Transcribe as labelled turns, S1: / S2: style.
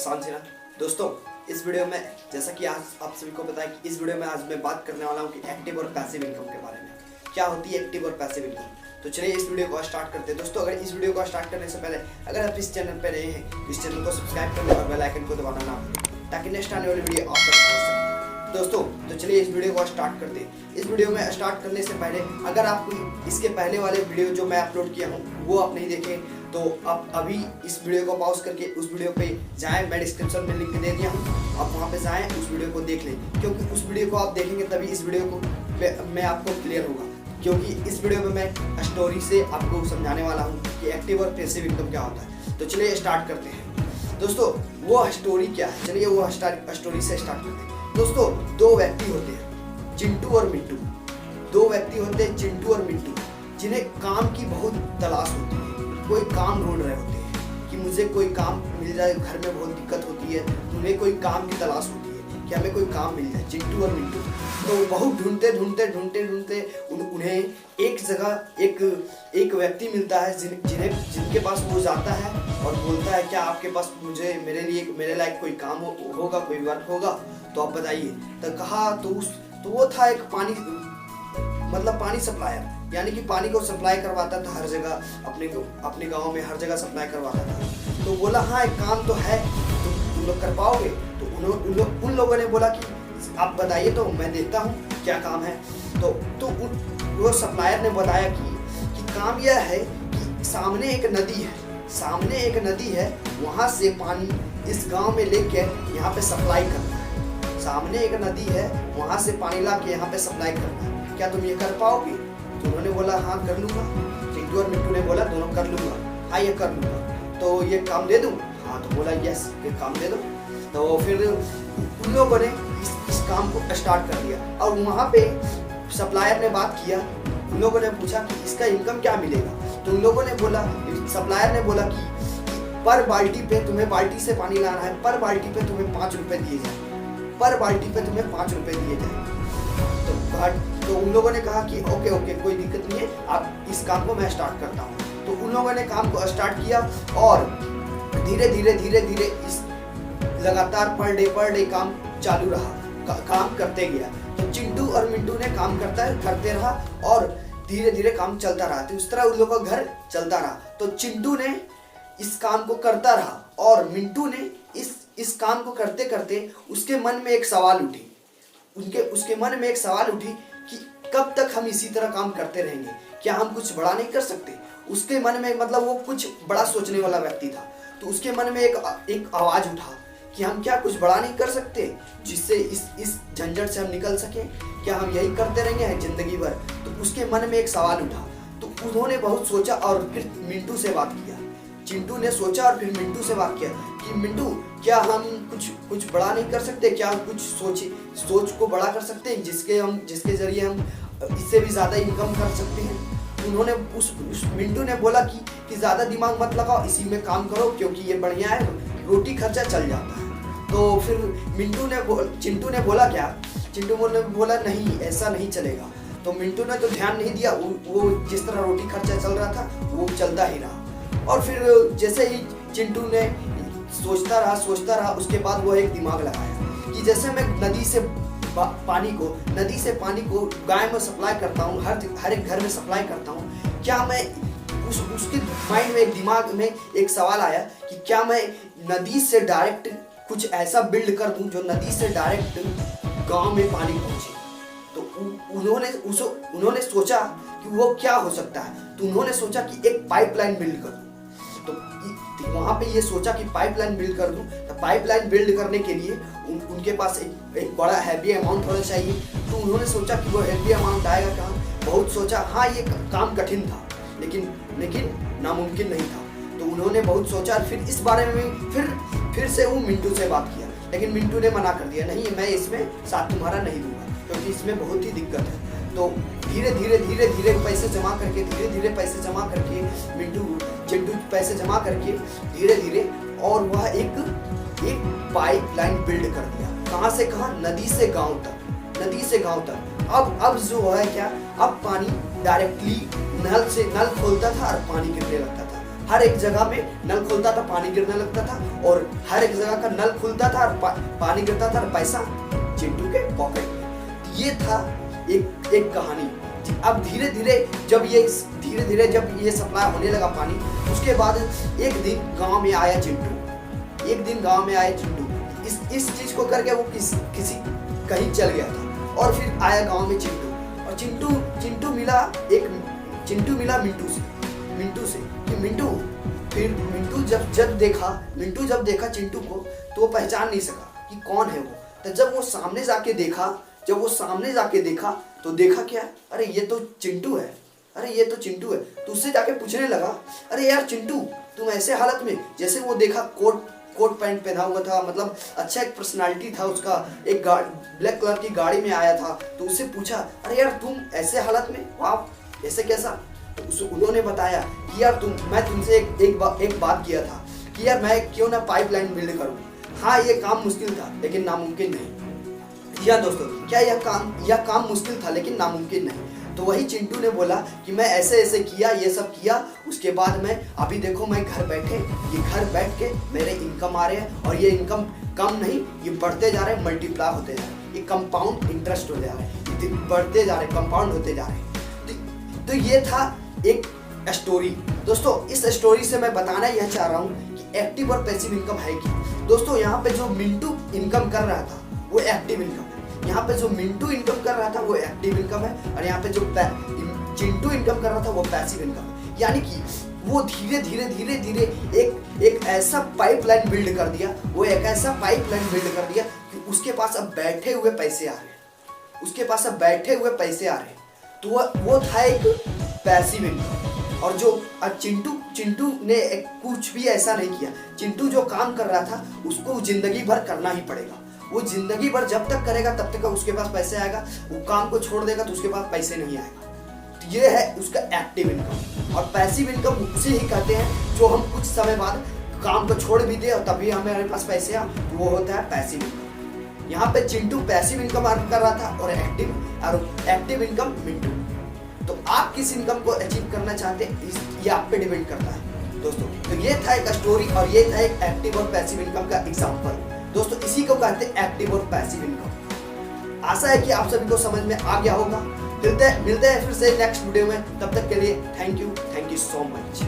S1: आसान सी ना। दोस्तों इस वीडियो में जैसा कि आज आप सभी को पता है कि इस वीडियो में आज मैं बात करने वाला हूँ कि एक्टिव और पैसिव इनकम के बारे में। क्या होती है एक्टिव और पैसिव इनकम? तो चलिए इस वीडियो को स्टार्ट करते हैं। दोस्तों अगर इस वीडियो को स्टार्ट करने से पहले अगर आप इस चैनल पर नए हैं तो इस चैनल को सब्सक्राइब कर लें और बेल आइकन को दबाना ना भूलें ताकि नेक्स्ट आने वाली वीडियो आप तक पहुंच सके। दोस्तों तो चलिए इस वीडियो को स्टार्ट करते हैं। इस वीडियो में स्टार्ट करने से पहले अगर आप इसके पहले वाले वीडियो जो मैं अपलोड किया हूँ वो आप नहीं देखें तो आप अभी इस वीडियो को पॉज करके उस वीडियो पे जाएं। मैं डिस्क्रिप्शन में लिंक दे दिया हूँ, आप वहाँ पे जाएं, उस वीडियो को देख लें क्योंकि उस वीडियो को आप देखेंगे तभी इस वीडियो को मैं आपको क्लियर होगा। क्योंकि इस वीडियो में मैं स्टोरी से आपको समझाने वाला हूँ कि एक्टिव और पैसिव इनकम क्या होता है। तो चलिए स्टार्ट करते हैं। दोस्तों वो स्टोरी क्या है, चलिए वो स्टोरी से स्टार्ट करते हैं। दोस्तों दो व्यक्ति होते हैं, चिंटू और मिंटू। दो व्यक्ति होते हैं चिंटू और मिंटू, जिन्हें काम की बहुत तलाश होती है। कोई काम ढूंढ रहे होते हैं कि मुझे कोई काम मिल जाए, घर में बहुत दिक्कत होती है, उन्हें कोई काम की तलाश होती है कि हमें कोई काम मिल जाए, चिंटू और मिंटू। तो बहुत ढूंढते उन्हें एक जगह एक व्यक्ति मिलता है जिनके पास वो जाता है और बोलता है क्या आपके पास मेरे लायक कोई काम होगा, कोई वर्क होगा तो आप बताइए। तो कहा तो वो था एक पानी सप्लायर, यानी कि पानी को सप्लाई करवाता था हर जगह, अपने गांव में हर जगह सप्लाई करवाता था। तो बोला हाँ एक काम तो है, तुम लोग कर पाओगे? तो उन लोगों ने बोला कि आप बताइए तो मैं देखता हूँ क्या काम है। तो वो सप्लायर ने बताया कि काम यह है कि सामने एक नदी है, वहाँ से पानी इस गांव में लेके यहाँ पे सप्लाई करना है। सामने एक नदी है, वहाँ से पानी ला के यहाँ पे सप्लाई करना है, क्या तुम ये कर पाओगे? तो उन्होंने बोला हाँ कर लूँगा। चिंटू और मिंटू ने बोला दोनों कर लूँगा, हाँ ये कर लूँगा। तो ये काम दे दूँ? हाँ। तो बोला यस ये काम दे दो। तो फिर उन लोगों ने इस काम को स्टार्ट कर दिया और वहाँ पे सप्लायर ने बात किया। उन लोगों ने पूछा कि इसका इनकम क्या मिलेगा? तो उन लोगों ने बोला, सप्लायर ने बोला कि पर बाल्टी पे तुम्हें बाल्टी से पानी लाना है, पर बाल्टी पे तुम्हें 5 रुपए दिए जाए, पर बाल्टी पे तुम्हें 5 रुपए दिए जाए। तो उन लोगों ने कहा कि ओके कोई दिक्कत नहीं है, आप इस काम को मैं स्टार्ट करता हूँ। तो उन लोगों ने काम को स्टार्ट किया और धीरे धीरे इस लगातार पर डे काम चालू रहा, काम करते गया। तो चिंटू और मिंटू ने काम करते रहा और धीरे धीरे काम चलता रहा। तो उस तरह उन लोगों का घर चलता रहा। तो चिंटू ने इस काम को करता रहा और मिंटू ने इस काम को करते करते उसके मन में एक सवाल उठी। उसके मन में एक सवाल उठी कि कब तक हम इसी तरह काम करते रहेंगे, क्या हम कुछ बड़ा नहीं कर सकते? उसके मन में मतलब वो कुछ बड़ा सोचने वाला व्यक्ति था। तो उसके मन में एक आवाज उठा कि हम क्या कुछ बड़ा नहीं कर सकते जिससे इस झंझट से हम निकल सकें? क्या हम यही करते रहेंगे जिंदगी भर? तो उसके मन में एक सवाल उठा। तो उन्होंने बहुत सोचा और फिर मिंटू से बात किया। चिंटू ने सोचा और फिर मिंटू से बात किया कि मिंटू क्या हम कुछ बड़ा नहीं कर सकते? क्या कुछ सोच को बड़ा कर सकते हैं जिसके जरिए हम इससे भी ज्यादा इनकम कर सकते हैं? उन्होंने उस मिंटू ने बोला कि ज्यादा दिमाग मत लगाओ, इसी में काम करो क्योंकि ये बढ़िया है, रोटी खर्चा चल जाता है। तो फिर चिंटू ने बोला क्या? चिंटू ने बोला नहीं ऐसा नहीं चलेगा। तो मिंटू ने तो ध्यान नहीं दिया, वो जिस तरह रोटी खर्चा चल रहा था वो चलता ही रहा। और फिर जैसे ही चिंटू ने सोचता रहा उसके बाद वो एक दिमाग लगाया कि जैसे मैं नदी से पानी को गाय में सप्लाई करता हूँ, हर एक घर में सप्लाई करता हूँ, क्या मैं उसके माइंड में दिमाग में एक सवाल आया कि क्या मैं नदी से डायरेक्ट कुछ ऐसा बिल्ड कर दूं जो नदी से डायरेक्ट गांव में पानी पहुंचे? तो उन्होंने सोचा कि वो क्या हो सकता है। तो उन्होंने सोचा कि एक पाइपलाइन बिल्ड कर दूं। तो वहां पे ये सोचा कि पाइपलाइन बिल्ड कर दूं। तो पाइपलाइन बिल्ड करने के लिए उनके पास एक बड़ा हैवी अमाउंट होना चाहिए। तो उन्होंने सोचा कि वो हैवी अमाउंट आएगा कहाँ? बहुत सोचा, हाँ ये काम कठिन था लेकिन नामुमकिन नहीं था। तो उन्होंने बहुत सोचा, फिर इस बारे में फिर से वो मिंटू से बात किया, लेकिन मिंटू ने मना कर दिया, नहीं मैं इसमें साथ तुम्हारा नहीं दूंगा क्योंकि इसमें बहुत ही दिक्कत है। तो धीरे धीरे पैसे जमा करके चिंटू पैसे जमा करके धीरे और वह एक पाइपलाइन बिल्ड कर दिया। कहाँ से कहाँ? नदी से गांव तक। अब जो है क्या, अब पानी डायरेक्टली नल खोलता था और पानी गिरने लगता था। हर एक जगह में नल खुलता था, पानी गिरने लगता था, और हर एक जगह का नल खुलता था और पानी गिरता था और पैसा चिंटू के पॉकेट में। ये था एक कहानी। अब धीरे धीरे जब ये सप्लाई होने लगा पानी, उसके बाद एक दिन गांव में आया चिंटू। इस चीज को करके वो किसी कहीं चल गया था, और फिर आया गांव में चिंटू। और चिंटू मिला मिंटू से कि मिंटू जब देखा चिंटू को, तो वो पहचान नहीं सका कि कौन है वो। तो जब वो सामने जाके देखा तो देखा क्या, अरे ये तो चिंटू है। तो उससे जाके पूछने लगा, अरे यार चिंटू, तुम ऐसे हालत में, जैसे वो देखा कोट पैंट पहना हुआ था, मतलब अच्छा एक पर्सनालिटी था उसका, एक ब्लैक कलर की गाड़ी में आया था। तो उससे पूछा, अरे यार तुम ऐसे हालत में, वाह ऐसे कैसा? तो उन्होंने बताया कि यार मैं तुमसे एक बात किया था कि यार मैं क्यों ना पाइपलाइन बिल्ड करूं। हाँ, ये काम मुश्किल था लेकिन नामुमकिन नहीं। या दोस्तों, क्या यह काम मुश्किल था लेकिन नामुमकिन नहीं। तो वही चिंटू ने बोला कि मैं ऐसे किया, ये सब किया, उसके बाद मैं अभी देखो मैं घर बैठ के मेरे इनकम आ रहे हैं, और ये इनकम कम नहीं, ये बढ़ते जा रहे हैं, मल्टीप्लाई होते जा रहे हैं, ये कंपाउंड इंटरेस्ट हो जा रहे हैं, बढ़ते जा रहे हैं, कंपाउंड होते जा रहे हैं। तो ये था एक स्टोरी। दोस्तों, इस स्टोरी से मैं बताना यह चाह रहा हूँ कि एक्टिव और पैसिव इनकम है क्या। दोस्तों, यहाँ पे जो मिंटू इनकम कर रहा था वो एक्टिव इनकम है, यहाँ पे जो मिंटू इनकम कर रहा था वो एक्टिव इनकम है, और यहाँ पे जो चिंटू इनकम कर रहा था वो पैसिव इनकम है। यानी कि वो धीरे धीरे एक ऐसा पाइपलाइन बिल्ड कर दिया, कि उसके पास अब बैठे हुए पैसे आ रहे हैं, तो वो था एक पैसिव इनकम। और जो चिंटू ने कुछ भी ऐसा नहीं किया। चिंटू जो काम कर रहा था उसको जिंदगी भर करना ही पड़ेगा। वो जिंदगी भर जब तक करेगा तब तक उसके पास पैसे आएगा। वो काम को छोड़ देगा तो उसके पास पैसे नहीं आएगा। तो ये है उसका एक्टिव इनकम। और पैसिव इनकम उसे ही कहते हैं जो हम कुछ समय बाद काम को छोड़ भी दे और तभी हमारे पास पैसे आ, तो वो होता है पैसिव इनकम। यहाँ पे चिंटू पैसिव इनकम अर्न कर रहा था और एक्टिव इनकम मिंटू। तो आप किस इनकम को अचीव करना चाहते हैं, ये आप पे डिपेंड करता है दोस्तों। तो ये था एक स्टोरी और ये था एक एक्टिव और पैसिव इनकम का एग्जांपल। दोस्तों, इसी को कहते हैं एक्टिव और पैसिव इनकम। आशा है कि आप सभी को समझ में आ गया होगा। मिलते हैं फिर से नेक्स्ट वीडियो में। तब तक के लिए थैंक यू सो मच।